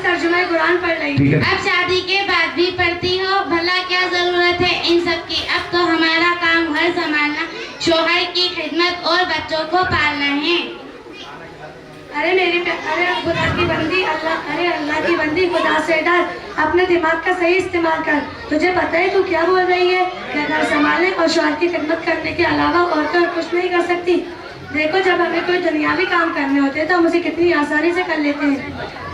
तर्जुमा कुरान पढ़ रही थी। अब शादी के बाद भी पढ़ती हो, भला क्या जरूरत है इन सब की। अब तो हमारा काम घर संभालना, शौहर की खिदमत और बच्चों को पालना है। अरे खुदा की बंदी, अल्लाह की बंदी, खुदा से डर, अपने दिमाग का सही इस्तेमाल कर। तुझे पता है तू क्या बोल रही है? क्या घर संभालने और शौहर की खिदमत करने के अलावा औरतें और कुछ नहीं कर सकती? देखो, जब हमें कोई दुनियावी काम करने होते हैं तो हम उसे कितनी आसानी से कर लेते हैं।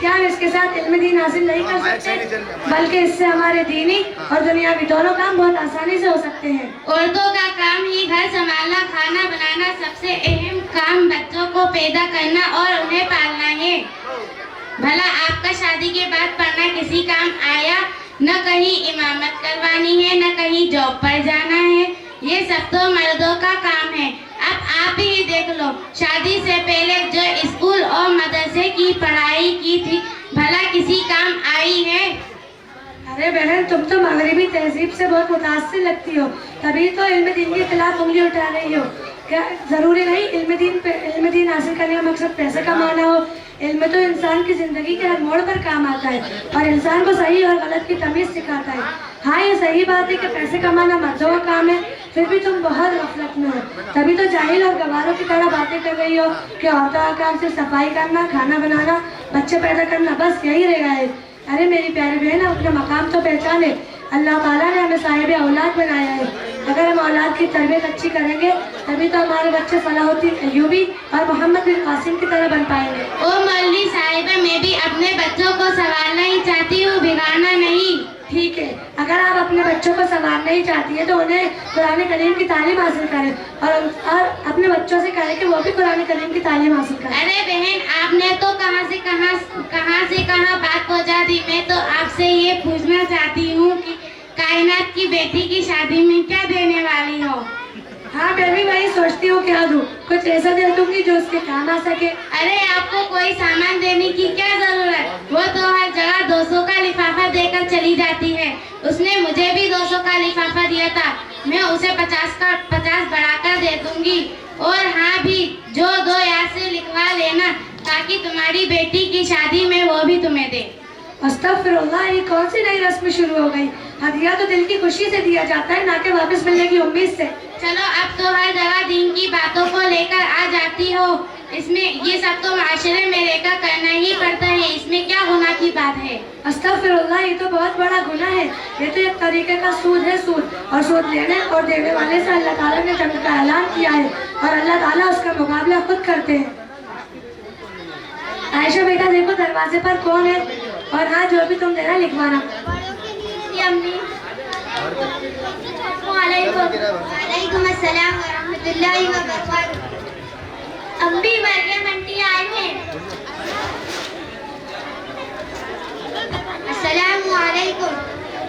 क्या हम इसके साथ इल्म दीन हासिल नहीं कर सकते? बल्कि इससे हमारे दीनी और दुनियावी दोनों काम बहुत आसानी से हो सकते हैं। औरतों का काम ही घर संभालना, खाना बनाना, सबसे अहम काम बच्चों को पैदा करना और उन्हें पालना है। भला आपका शादी के बाद पढ़ना किसी काम आया? न कहीं इमामत करवानी है, न कहीं जॉब पर जाना है। ये सब तो मर्दों का काम है। अब आप ही देख लो, शादी से पहले जो स्कूल और मदरसे की पढ़ाई की थी, भला किसी काम आई है? अरे बहन, तुम तो मगरिबी तहजीब से बहुत मुतासिर लगती हो, तभी तो इल्म दीन के खिलाफ उंगली उठा रही हो। क्या जरूरी नहीं इल्म दीन हासिल करने का मकसद पैसे कमाना हो? इल्म तो इंसान की जिंदगी के हर मोड़ पर काम आता है और इंसान को सही और गलत की तमीज सिखाता है। हाँ, ये सही बात है कि पैसे कमाना मर्दों का काम है, फिर भी तुम बहुत गफलत में हो। तभी तो जाहिल और गवारों की तरह बातें कर रही हो कि औरतों का काम सिर्फ सफाई करना, खाना बनाना, बच्चे पैदा करना, बस यही रह गया है। अरे मेरी प्यारी बहन, अपना मकाम तो पहचाने। अल्लाह ताला ने हमें साहिब औलाद बनाया है। अगर हम औलाद की तरबियत अच्छी करेंगे तभी तो हमारे बच्चे सलाहुद्दीन अय्यूबी और मोहम्मद बिन कासिम की तरह बन पाएंगे। ओ मौलवी साहिबा, मैं भी अपने बच्चों को संभालना ही चाहती हूँ, बिगाड़ना नहीं। ठीक है, अगर आप अपने बच्चों को संभालना ही चाहती है तो उन्हें कुरान करीम की तालीम हासिल करें और अपने बच्चों से कहें कि वो भी कुरान करीम की तालीम हासिल करें। अरे बहन, आपने तो कहाँ से कहाँ बात पहुँचा दी। मैं तो आपसे ये पूछना चाहती हूँ कि कायनात की बेटी की शादी में क्या देने वाली हो? हाँ, मैं भी वही सोचती हूँ, क्या दूँ? कुछ ऐसा दे दूँगी जो उसके काम आ सके। अरे आपको कोई सामान देने की क्या जरूरत? वो तो हर जगह 200 का लिफाफा देकर चली जाती है। उसने मुझे भी 200 का लिफाफा दिया था, मैं उसे 50 बढ़ाकर दे दूंगी। और हाँ भी, जो 2 याद से लिखवा लेना ताकि तुम्हारी बेटी की शादी में वो भी तुम्हें दे। अस्तगफिरुल्लाह, ये कौन सी नई रस्म शुरू हो गई? हदिया तो दिल की खुशी से दिया जाता है, ना कि वापस मिलने की उम्मीद से। चलो, अब तो हर जगह दीन की बातों को लेकर आ जाती हो। इसमें ये सब तो माशरे में रहकर करना ही पड़ता है, इसमें क्या गुनाह की बात है? अस्तगफिरुल्लाह, ये तो बहुत बड़ा गुनाह है। ये तो एक तरीके का सूद है, सूद। और सूद लेने और देने वाले से अल्लाह ताला ने जंग का ऐलान किया है और अल्लाह ताला उसका मुकाबला खुद करते हैं। आयशा बेटा, देखो दरवाजे पर कौन है, और हाँ, जो भी तुम देना लिखवाना। वालेकुम अस्सलाम व रहमतुल्लाहि व बरकातहू। अम्मी, मरियम आंटी आई हैं। अस्सलामु अलैकुम।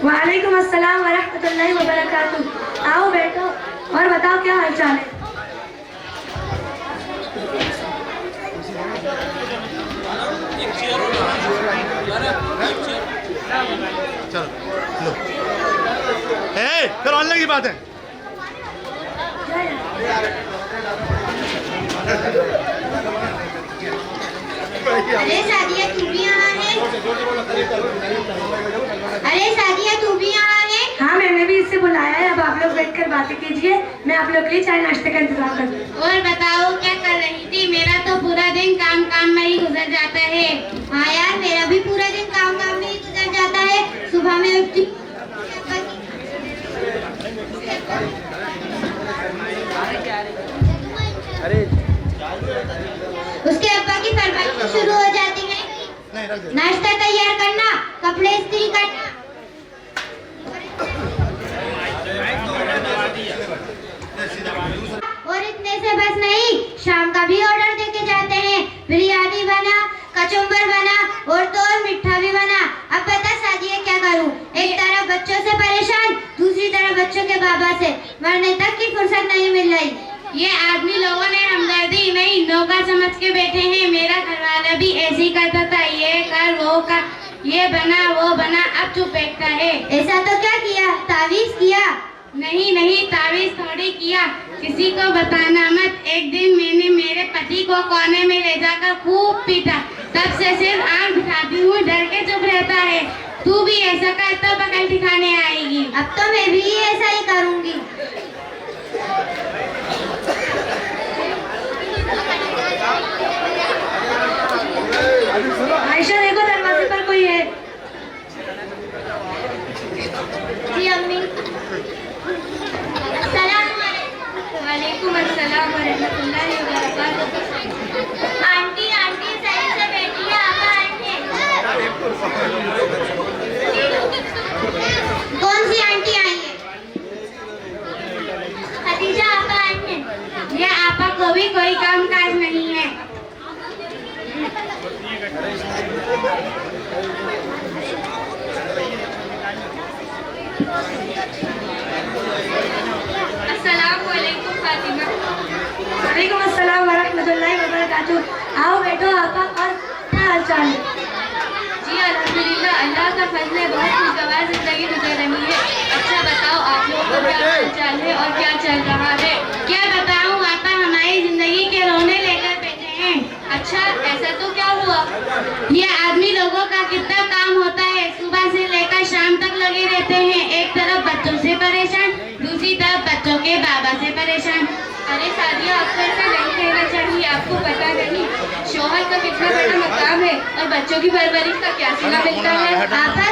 वालेकुम अस्सलाम व रहमतुल्लाहि व बरकातहू। आओ बैठो और बताओ क्या हालचाल है? चलो, फिर ऑनलाइन की बात है। अरे सादिया, तू भी यहाँ है? अरे सादिया, तू भी यहाँ है? हाँ, मैंने भी इससे बुलाया है। अब आप लोग बैठकर बातें कीजिए, मैं आप लोग के लिए चाय नाश्ते का इंतजाम करती हूँ। और बताओ, क्या कर रही थी? मेरा तो पूरा दिन काम में ही गुजर जाता है। हाँ यार, मेरा भी पूरा दिन काम में ही गुजर जाता है। सुबह में उठती, उसके अब्बा की फरमाइश शुरू हो जाती है। नाश्ता तैयार करना, कपड़े इस्त्री करना। और इतने से बस नहीं, शाम का भी ऑर्डर देके जाते हैं। बिरयानी बना, कचुम्बर बना और तो और मिठा भी बना। अब बता साजिए, क्या करूं? एक तरफ बच्चों से परेशान, दूसरी तरफ बच्चों के बाबा से मरने तक की फुर्सत नहीं मिल रही। ये आदमी लोगों ने हमदर्दी नहीं, नौका समझ के बैठे हैं। मेरा घरवाला भी ऐसे ही करता था, ये कर वो कर, ये बना वो बना, अब चुप बैठता है। ऐसा तो क्या किया? तावीज किया? नहीं, तावीज थोड़ी किया। किसी को बताना मत। एक दिन मैंने मेरे पति को कोने में ले जाकर खूब पीटा, तब से सिर्फ आंख दिखाती हूँ, डर के चुप रहता है। तू भी ऐसा कर तो पकड़ दिखाने आएगी। अब तो मैं भी ऐसा ही करूंगी। आयशा देखो दरवाजे पर कोई है। जी अम्मी। वालेकुम अस्सलाम व रहमतुल्लाहि व बरकातुहू। आंटी आंटी सही से बैठिए, आपा आंटी। कौन सी आंटी आई है? खदीजा आपा आंटी। ये आपा को भी कोई काम काज नहीं है। अस्सलाम वालेकुम फातिमा। वालेकुम अस्सलाम व रहमतुल्लाहि व बरकातुहू। आओ बैठो आपा, और क्या हाल चाल है? जी अल्हम्दुलिल्लाह, अल्लाह का फजल है, बहुत खुशगवार जिंदगी गुजर रही है। अच्छा बताओ आप लोगों को क्या हाल चाल है और क्या चल रहा है? क्या बताऊं आपा, हमारी जिंदगी के रोने लेकर बैठे हैं। अच्छा ऐसा तो क्या हुआ? ये आदमी लोगों का कितना काम होता है, सुबह से लेकर शाम तक लगे रहते हैं। एक तरफ बच्चों से परेशान, दूसरी तरफ बच्चों के बाबा से परेशान। अरे सादिया, आपको ऐसा नहीं कहना चाहिए। आपको पता नहीं शौहर का कितना बड़ा मकाम है और बच्चों की परवरिश का क्या सिला मिलता है? आपा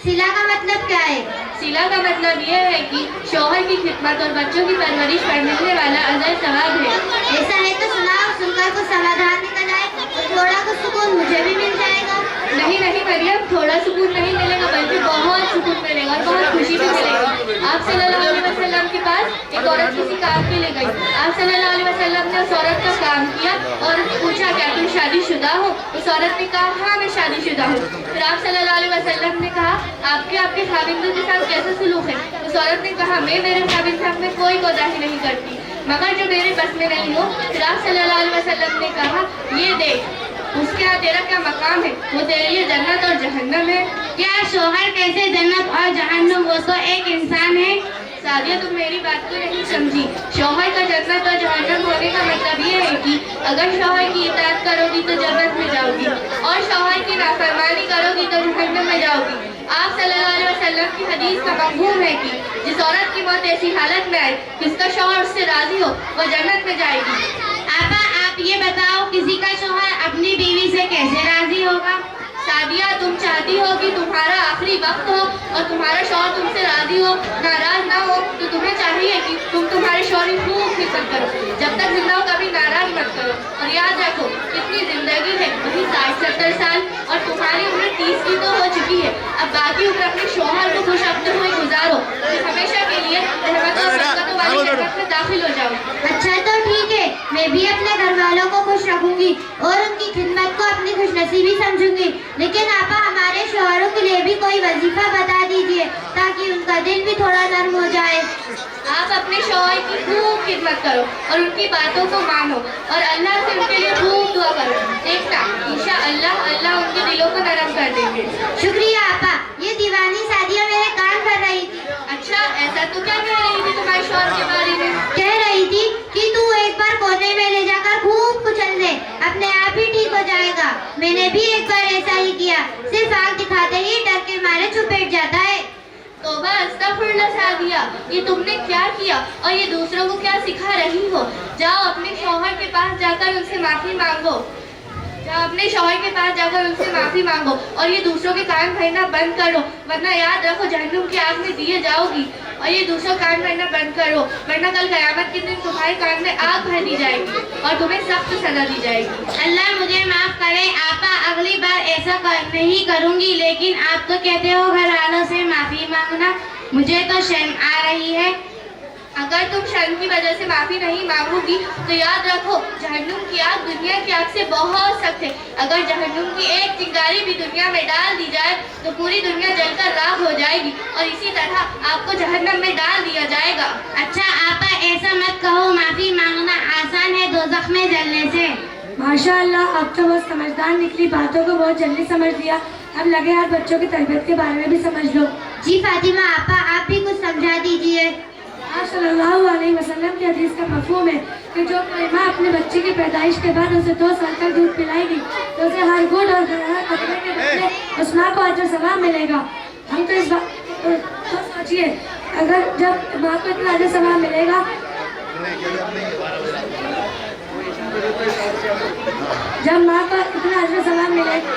सिला का मतलब क्या है? सिला का मतलब ये है कि शौहर की खिदमत और बच्चों की परवरिश पर मिलने वाला अजर सवाब है। ऐसा है तो सुनाओ, सुनकर कुछ समाधान निकल आए तो थोड़ा कुछ सुकून मुझे भी मिल जाएगा। नहीं नहीं मरियम, थोड़ा सुकून नहीं मिलेगा, बल्कि बहुत सुकून मिलेगा और बहुत खुशी भी मिलेगी। आप सल्लल्लाहु अलैहि वसल्लम के पास एक औरत किसी काम के लिए गई। आप सल्लल्लाहु अलैहि वसल्लम ने उस औरत का काम किया और पूछा क्या तुम शादीशुदा हो? उस औरत ने कहा हाँ मैं शादीशुदा हूँ। फिर आप सल्लल्लाहु अलैहि वसल्लम ने कहा आपके खाविंदों के साथ कैसा सुलूक है? उस औरत ने कहा मैं मेरे खाविंद हक में कोई कोताही नहीं करती, मगर जो मेरे बस में नहीं हो। फिर आप सल्लल्लाहु अलैहि वसल्लम ने कहा ये देख उसके यहाँ तेरा क्या मकाम है, वो तेरे लिए जन्नत और जहन्नम है। क्या शौहर कैसे जन्नत और जहन्नम? वो तो एक इंसान है। सादिया तुम मेरी बात को नहीं समझी। शौहर का जन्नत और जहन्नम होने का मतलब ये है कि अगर शौहर की इताअत करोगी तो जन्नत में जाओगी और शौहर की नाफरमानी करोगी तो जहन्नम में जाओगी। आप सल्लल्लाहु अलैहि वसल्लम की हदीस का मफ़हूम है कि जिस औरत की मौत ऐसी हालत में आए कि उसका शौहर उससे राजी हो वो जन्नत में जाएगी। आपा आप ये बताओ किसी का शौहर अपनी बीवी से कैसे राजी होगा? सादिया तुम चाहती हो कि तुम्हारा आखिरी वक्त हो और तुम्हारा शौहर तुमसे राजी हो, नाराज ना हो, तो तुम्हें चाहिए कि तुम तुम्हारे शौहर की खूब खिदमत करो। जब तक जिंदा हो कभी नाराज मत करो। और याद रखो कितनी जिंदगी है, वही 60-70 साल, और तुम्हारी उम्र 30 की तो हो चुकी है। अब बाकी उम्र अपने शौहर को खुश रखते हुए गुजारो, हमेशा के लिए रहमत और बरकतों वाली जन्नत में दाखिल हो जाओ। अच्छा तो ठीक है, मैं भी अपने घर वालों को खुश रखूंगी और उनकी खिदमत को अपनी खुशनसीबी समझूंगी। लेकिन आपा हमारे शौहरों के लिए भी कोई वजीफा बता दीजिए ताकि उनका दिल भी थोड़ा नर्म हो जाए। आप अपने शौहर की खूब खिदमत करो और उनकी बातों को मानो और अल्लाह से उनके लिए खूब दुआ करो। देखना इंशाअल्लाह अल्लाह उनके दिलों को नरम कर देंगे। शुक्रिया आपा। ये दीवानी सादिया मेरे कान भर रही थी। अच्छा ऐसा तो क्या कह रही थी तुम्हारे शौहर के बारे में? कह रही थी कि तू एक बार कोने में ले जाकर खूब कुचल दे, अपने आप ही ठीक हो जाएगा। मैंने भी एक बार ऐसा ही किया, सिर्फ आग दिखाते ही डर के मारे चुप बैठ जाता है। तौबा अस्तगफिरुल्लाह सादिया, ये तुमने क्या किया और ये दूसरों को क्या सिखा रही हो? जाओ अपने शौहर के पास जाकर उनसे माफी मांगो। जाओ अपने शौहर के पास जाकर उनसे माफी मांगो और ये दूसरों के कान भरना बंद करो, वरना याद रखो जहन्नुम की आग में दिए जाओगी। और ये दूसरों कान भरना बंद करो, वरना कल कयामत के दिन तुम्हारे कान में आग भर दी जाएगी और तुम्हें सख्त सजा दी जाएगी। अल्लाह मुझे माफ करे आपा, अगली बार ऐसा नहीं करूँगी। लेकिन आप तो कहते हो घर वालों से माफी मांगना, मुझे तो शर्म आ रही है। अगर तुम शर्म की वजह से माफी नहीं मांगोगी तो याद रखो जहन्नुम की आग दुनिया की आग से बहुत सख्त है। अगर जहन्नुम की एक चिंगारी भी दुनिया में डाल दी जाए तो पूरी दुनिया जलकर राख हो जाएगी और इसी तरह आपको जहन्नम में डाल दिया जाएगा। अच्छा आपा ऐसा मत कहो, माफी मांगना आसान है दोज़ख में जलने से। माशाअल्लाह आप तो बहुत समझदार निकली, बातों को बहुत जल्दी समझ लिया। अब लगे हाथ बच्चों की तरबियत के बारे में भी समझ लो। जी फातिमा आपा आप भी कुछ समझा दीजिए। आप सल्लल्लाहु अलैहि वसल्लम की हदीस का मफ़हूम है कि जो कोई माँ अपने बच्चे की पैदाइश के बाद उसे 2 साल तक दूध पिलाएगी तो उसे हर गुड और हर खतरे के बदले उस माँ को अजर सवाब मिलेगा। हम तो इस बात तो सोचिए, अगर जब माँ को इतना अजर सवाब मिलेगा, जब माँ को इतना अजर सवाब मिलेगा,